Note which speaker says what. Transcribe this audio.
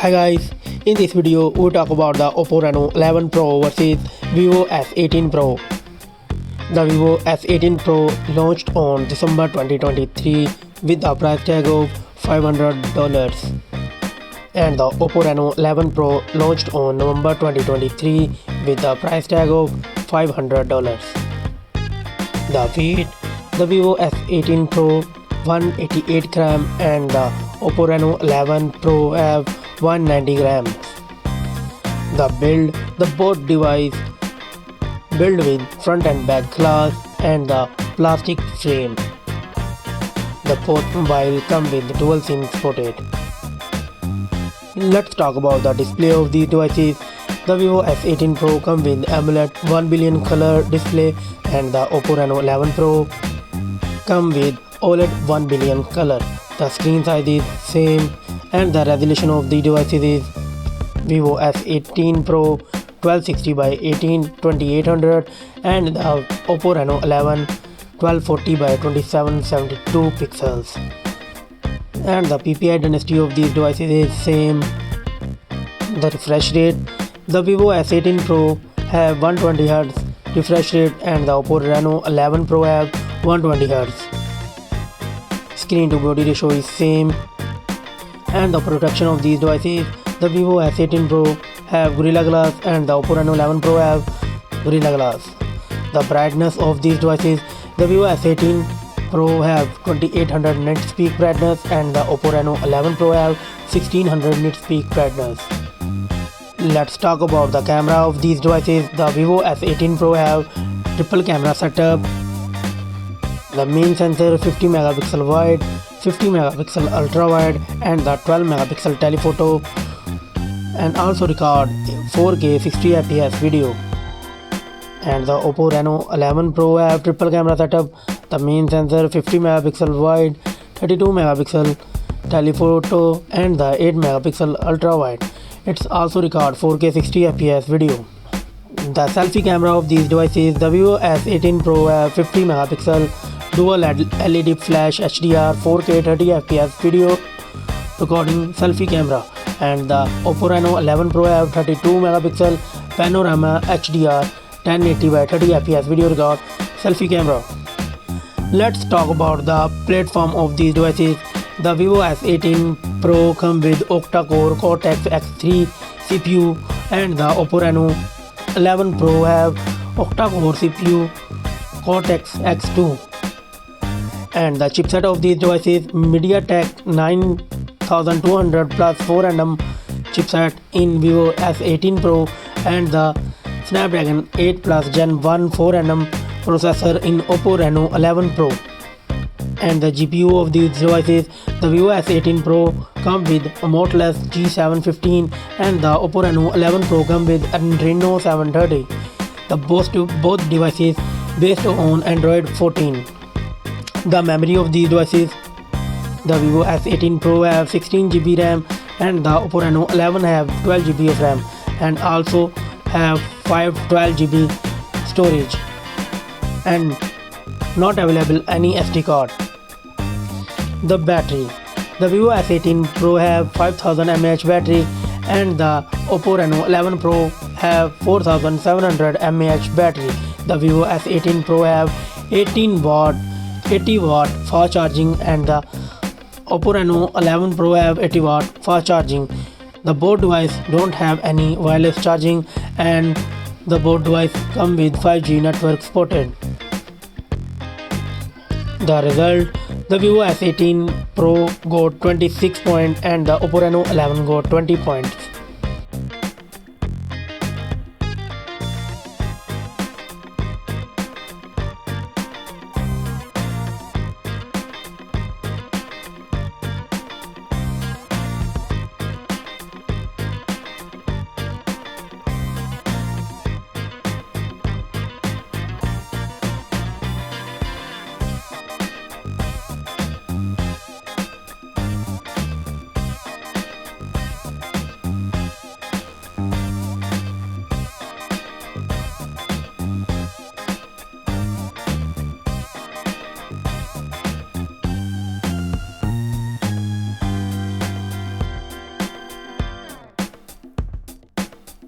Speaker 1: Hi guys, in this video we talk about the Oppo Reno 11 Pro versus Vivo S18 Pro. The Vivo S18 Pro launched on December 2023 with a price tag of $500, and the Oppo Reno 11 Pro launched on November 2023 with a price tag of $500. The weight: the Vivo S18 Pro 188 gram and the Oppo Reno 11 Pro have 190 grams. The build: the both device built with front and back glass and the plastic frame. The both mobile come with dual SIM supported. Let's talk about the display of these devices. The Vivo S18 Pro come with AMOLED 1 billion color display and the Oppo Reno 11 Pro come with OLED 1 billion color. The screen size is same and the resolution of the devices is Vivo S18 Pro 1260 by 2800 and the Oppo Reno 11 1240 by 2772 pixels. And the PPI density of these devices is same. The refresh rate: the Vivo S18 Pro have 120Hz refresh rate and the Oppo Reno 11 Pro have 120Hz. Screen to body ratio is same. And the protection of these devices: the Vivo S18 Pro have Gorilla Glass and the Oppo Reno 11 Pro have Gorilla Glass. The brightness of these devices: the Vivo S18 Pro have 2800 nit peak brightness and the Oppo Reno 11 Pro have 1600 nit peak brightness. Let's talk about the camera of these devices. The Vivo S18 Pro have triple camera setup. The main sensor 50 megapixel wide, 50 megapixel ultra wide and the 12 megapixel telephoto, and also record 4K 60fps video. And the Oppo Reno 11 Pro have triple camera setup. The main sensor 50 megapixel wide, 32 megapixel telephoto and the 8 megapixel ultra wide. It's also record 4K 60fps video. The selfie camera of these devices: the Vivo S18 Pro have 50 megapixel dual LED flash HDR 4K 30fps video recording selfie camera, and the Oppo Reno 11 Pro have 32 megapixel panorama HDR 1080 by 30fps video record selfie camera. Let's talk about the platform of these devices. The Vivo S18 Pro come with octa-core Cortex-X3 CPU and the Oppo Reno 11 Pro have octa-core CPU Cortex-X2. And the chipset of these devices: MediaTek 9200 plus 4nm chipset in Vivo S18 Pro and the Snapdragon 8 plus Gen 1 4nm processor in Oppo Reno 11 Pro. And the GPU of these devices: the Vivo S18 Pro come with Motorola G715 and the Oppo Reno 11 Pro come with Reno 730. The both devices based on Android 14. The memory of these devices: the Vivo S18 Pro have 16GB RAM and the Oppo Reno 11 have 12GB of RAM and also have 512GB storage, and not available any SD card. The battery: the Vivo S18 Pro have 5000 mAh battery and the Oppo Reno 11 Pro have 4700 mAh battery. The Vivo S18 Pro have 80 watt fast charging and the Oppo Reno 11 Pro have 80 watt fast charging. The both devices don't have any wireless charging and the both devices come with 5G network supported. The result: the Vivo S18 Pro got 26 points and the Oppo Reno 11 got 20 points.